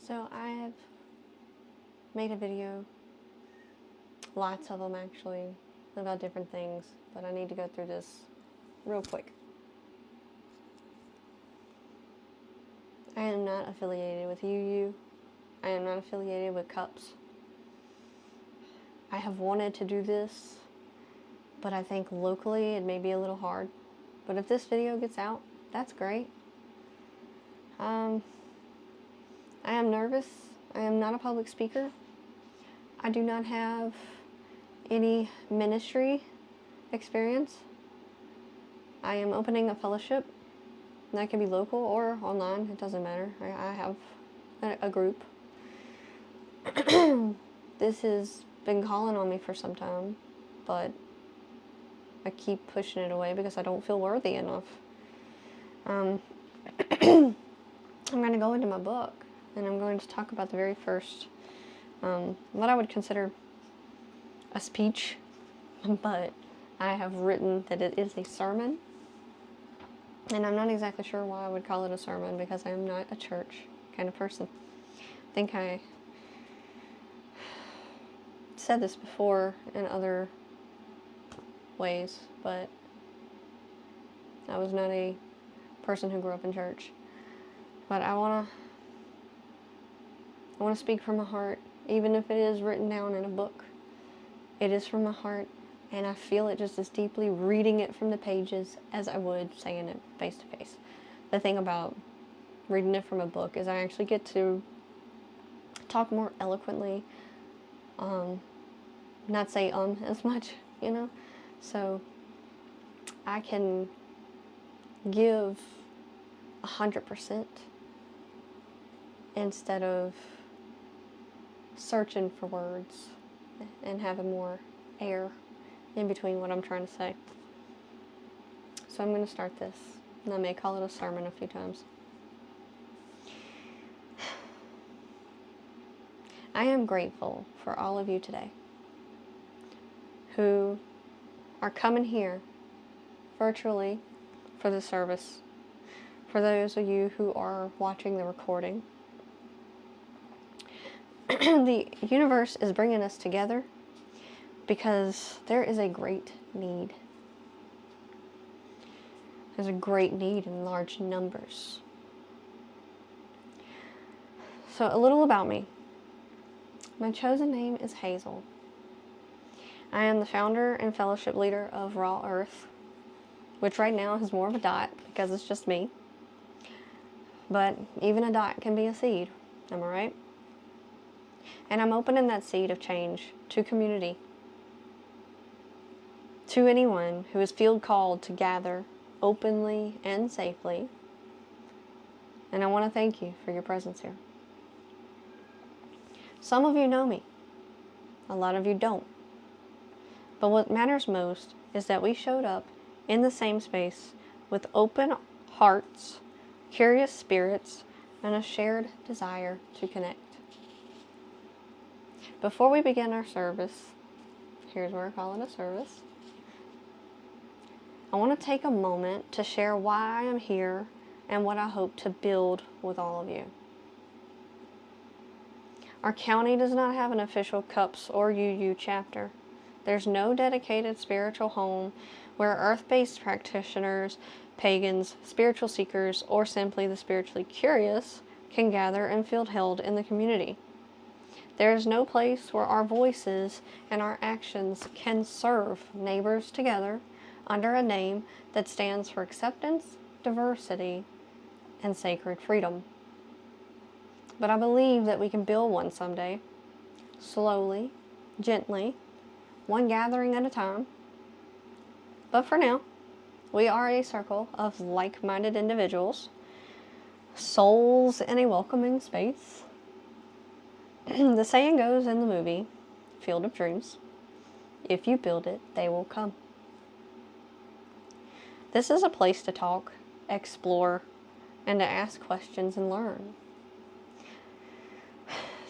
So I have made a video, lots of them actually, about different things, but I need to go through this real quick. I am not affiliated with UU. I am not affiliated with CUUPS. I have wanted to do this, but I think locally it may be a little hard. But if this video gets out, that's great. I am nervous. I am not a public speaker. I do not have any ministry experience. I am opening a fellowship. That can be local or online. It doesn't matter. I have a group. This has been calling on me for some time, but I keep pushing it away because I don't feel worthy enough. I'm going to go into my book, and I'm going to talk about the very first, what I would consider a speech, but I have written that it is a sermon, and I'm not exactly sure why I would call it a sermon because I am not a church kind of person. I think I said this before in other ways, but I was not a person who grew up in church. But I want to speak from my heart, even if it is written down in a book. It is from my heart, and I feel it just as deeply reading it from the pages as I would saying it face to face. The thing about reading it from a book is I actually get to talk more eloquently, not say as much, you know? So I can give 100% instead of searching for words and having more air in between what I'm trying to say. So I'm going to start this, and I may call it a sermon a few times. I am grateful for all of you today who are coming here virtually for the service, for those of you who are watching the recording. The universe is bringing us together because there is a great need. There's a great need in large numbers. So a little about me. My chosen name is Hazel. I am the founder and fellowship leader of Raw Earth, which right now is more of a dot because it's just me. But even a dot can be a seed, am I right? And I'm opening that seed of change to community, to anyone who is field called to gather openly and safely. And I want to thank you for your presence here. Some of you know me. A lot of you don't. But what matters most is that we showed up in the same space with open hearts, curious spirits, and a shared desire to connect. Before we begin our service, here's where I call it a service, I want to take a moment to share why I'm here and what I hope to build with all of you. Our county does not have an official CUUPS or UU chapter. There's no dedicated spiritual home where earth-based practitioners, pagans, spiritual seekers, or simply the spiritually curious can gather and feel held in the community. There is no place where our voices and our actions can serve neighbors together under a name that stands for acceptance, diversity, and sacred freedom. But I believe that we can build one someday, slowly, gently, one gathering at a time. But for now, we are a circle of like-minded individuals, souls in a welcoming space. The saying goes in the movie, Field of Dreams, if you build it, they will come. This is a place to talk, explore, and to ask questions and learn.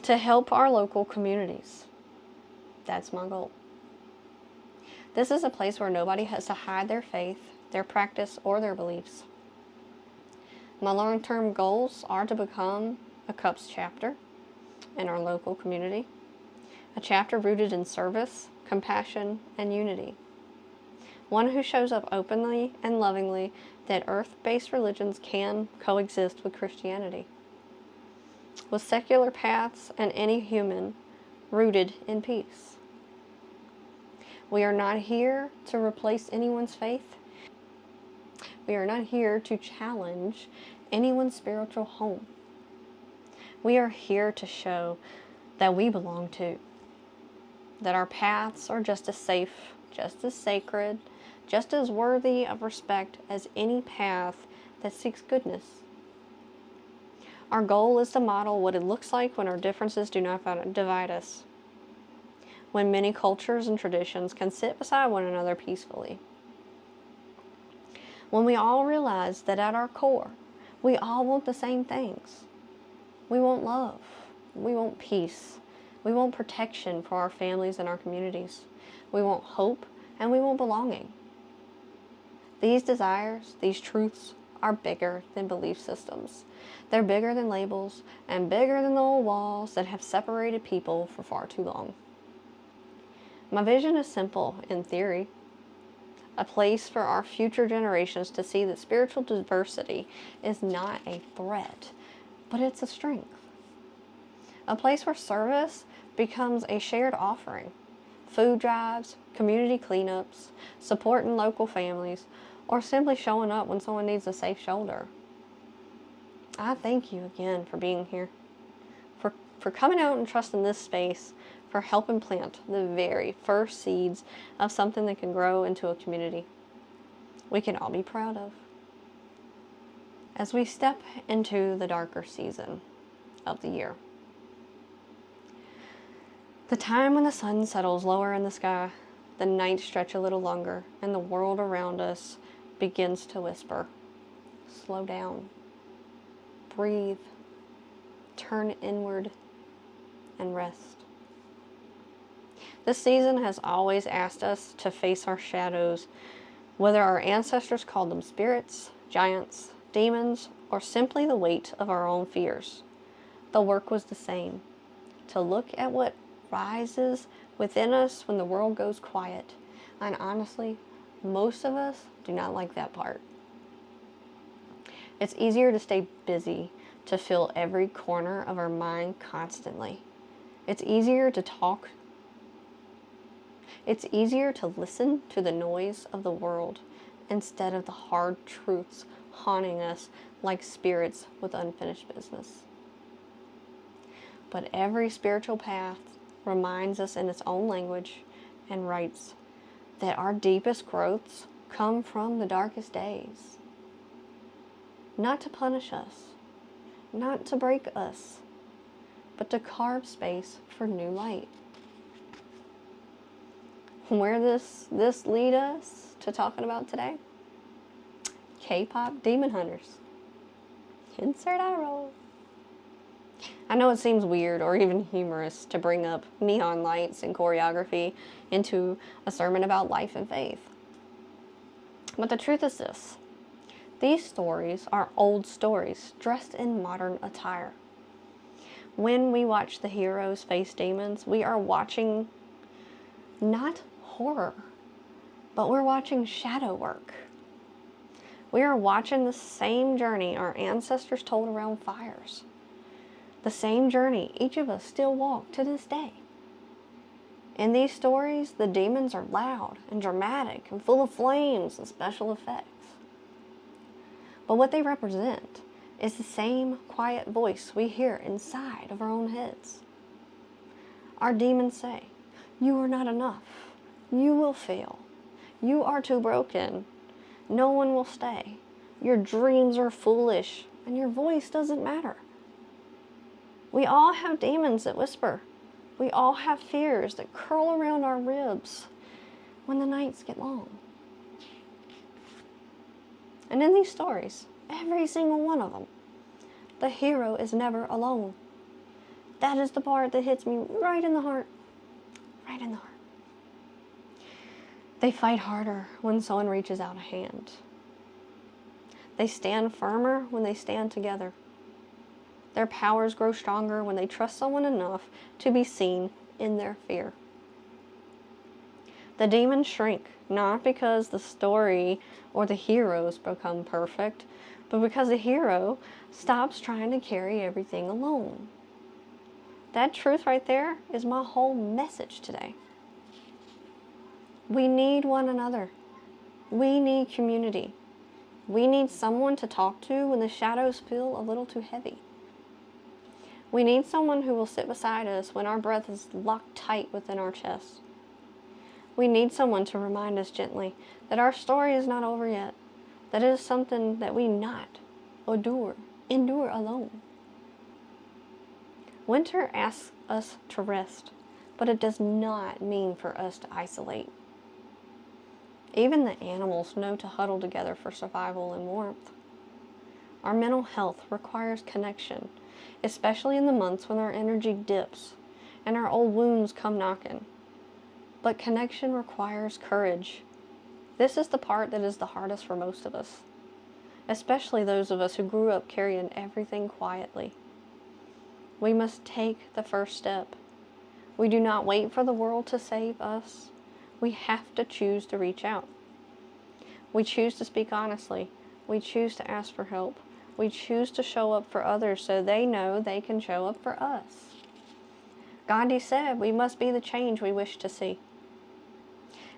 To help our local communities. That's my goal. This is a place where nobody has to hide their faith, their practice, or their beliefs. My long-term goals are to become a CUUPS chapter in our local community, a chapter rooted in service, compassion, and unity. One who shows up openly and lovingly that earth-based religions can coexist with Christianity, with secular paths and any human rooted in peace. We are not here to replace anyone's faith. We are not here to challenge anyone's spiritual home. We are here to show that we belong too, that our paths are just as safe, just as sacred, just as worthy of respect as any path that seeks goodness. Our goal is to model what it looks like when our differences do not divide us, when many cultures and traditions can sit beside one another peacefully. When we all realize that at our core, we all want the same things. We want love, we want peace, we want protection for our families and our communities. We want hope, and we want belonging. These desires, these truths, are bigger than belief systems. They're bigger than labels, and bigger than the old walls that have separated people for far too long. My vision is simple in theory. A place for our future generations to see that spiritual diversity is not a threat, but it's a strength. A place where service becomes a shared offering. Food drives, community cleanups, supporting local families, or simply showing up when someone needs a safe shoulder. I thank you again for being here, for coming out and trusting this space, for helping plant the very first seeds of something that can grow into a community we can all be proud of. As we step into the darker season of the year, the time when the sun settles lower in the sky, the nights stretch a little longer, and the world around us begins to whisper, slow down, breathe, turn inward, and rest. This season has always asked us to face our shadows, whether our ancestors called them spirits, giants, demons, or simply the weight of our own fears. The work was the same, to look at what rises within us when the world goes quiet. And honestly, most of us do not like that part. It's easier to stay busy, to fill every corner of our mind constantly. It's easier to talk. It's easier to listen to the noise of the world instead of the hard truths haunting us like spirits with unfinished business. But every spiritual path reminds us in its own language and writes that our deepest growths come from the darkest days. Not to punish us, not to break us, but to carve space for new light. Where this lead us to talking about today? K-pop demon hunters. Insert eye roll. I know it seems weird or even humorous to bring up neon lights and choreography into a sermon about life and faith. But the truth is this. These stories are old stories dressed in modern attire. When we watch the heroes face demons, we are watching not horror, but we're watching shadow work. We are watching the same journey our ancestors told around fires. The same journey each of us still walk to this day. In these stories, the demons are loud and dramatic and full of flames and special effects. But what they represent is the same quiet voice we hear inside of our own heads. Our demons say, "You are not enough. You will fail. You are too broken. No one will stay. Your dreams are foolish, and your voice doesn't matter." We all have demons that whisper. We all have fears that curl around our ribs when the nights get long. And in these stories, every single one of them, the hero is never alone. That is the part that hits me right in the heart. Right in the heart. They fight harder when someone reaches out a hand. They stand firmer when they stand together. Their powers grow stronger when they trust someone enough to be seen in their fear. The demons shrink, not because the story or the heroes become perfect, but because the hero stops trying to carry everything alone. That truth right there is my whole message today. We need one another. We need community. We need someone to talk to when the shadows feel a little too heavy. We need someone who will sit beside us when our breath is locked tight within our chest. We need someone to remind us gently that our story is not over yet, that it is something that we not endure alone. Winter asks us to rest, but it does not mean for us to isolate. Even the animals know to huddle together for survival and warmth. Our mental health requires connection, especially in the months when our energy dips and our old wounds come knocking. But connection requires courage. This is the part that is the hardest for most of us, especially those of us who grew up carrying everything quietly. We must take the first step. We do not wait for the world to save us. We have to choose to reach out. We choose to speak honestly. We choose to ask for help. We choose to show up for others so they know they can show up for us. Gandhi said we must be the change we wish to see.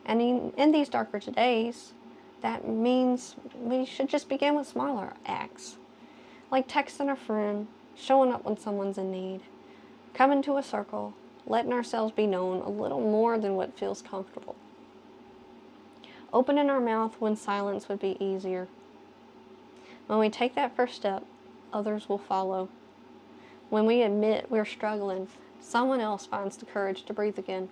And in these darker days, that means we should just begin with smaller acts, like texting a friend, showing up when someone's in need, coming to a circle, letting ourselves be known a little more than what feels comfortable. Opening our mouth when silence would be easier. When we take that first step, others will follow. When we admit we're struggling, someone else finds the courage to breathe again.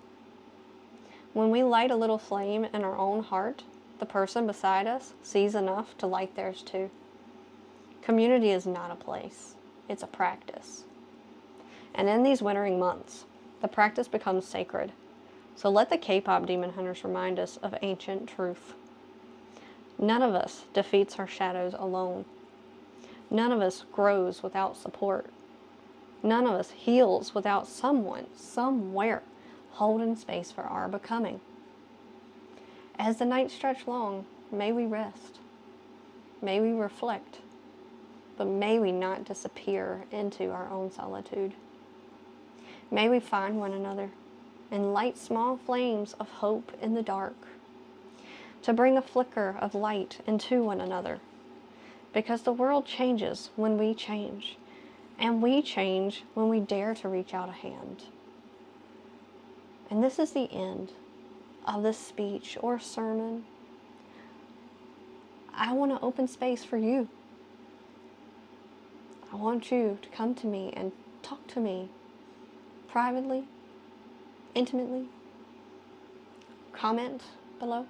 When we light a little flame in our own heart, the person beside us sees enough to light theirs too. Community is not a place, it's a practice. And in these wintering months, the practice becomes sacred. So let the Kpop demon hunters remind us of ancient truth. None of us defeats our shadows alone. None of us grows without support. None of us heals without someone, somewhere, holding space for our becoming. As the nights stretch long, may we rest. May we reflect. But may we not disappear into our own solitude. May we find one another and light small flames of hope in the dark, to bring a flicker of light into one another. Because the world changes when we change, and we change when we dare to reach out a hand. And this is the end of this speech or sermon. I want to open space for you. I want you to come to me and talk to me privately, intimately. Comment below.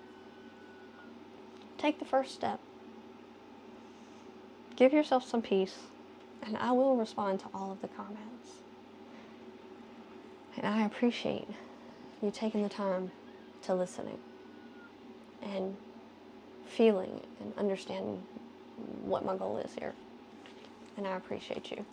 Take the first step. Give yourself some peace, and I will respond to all of the comments. And I appreciate you taking the time to listening and feeling and understanding what my goal is here. And I appreciate you.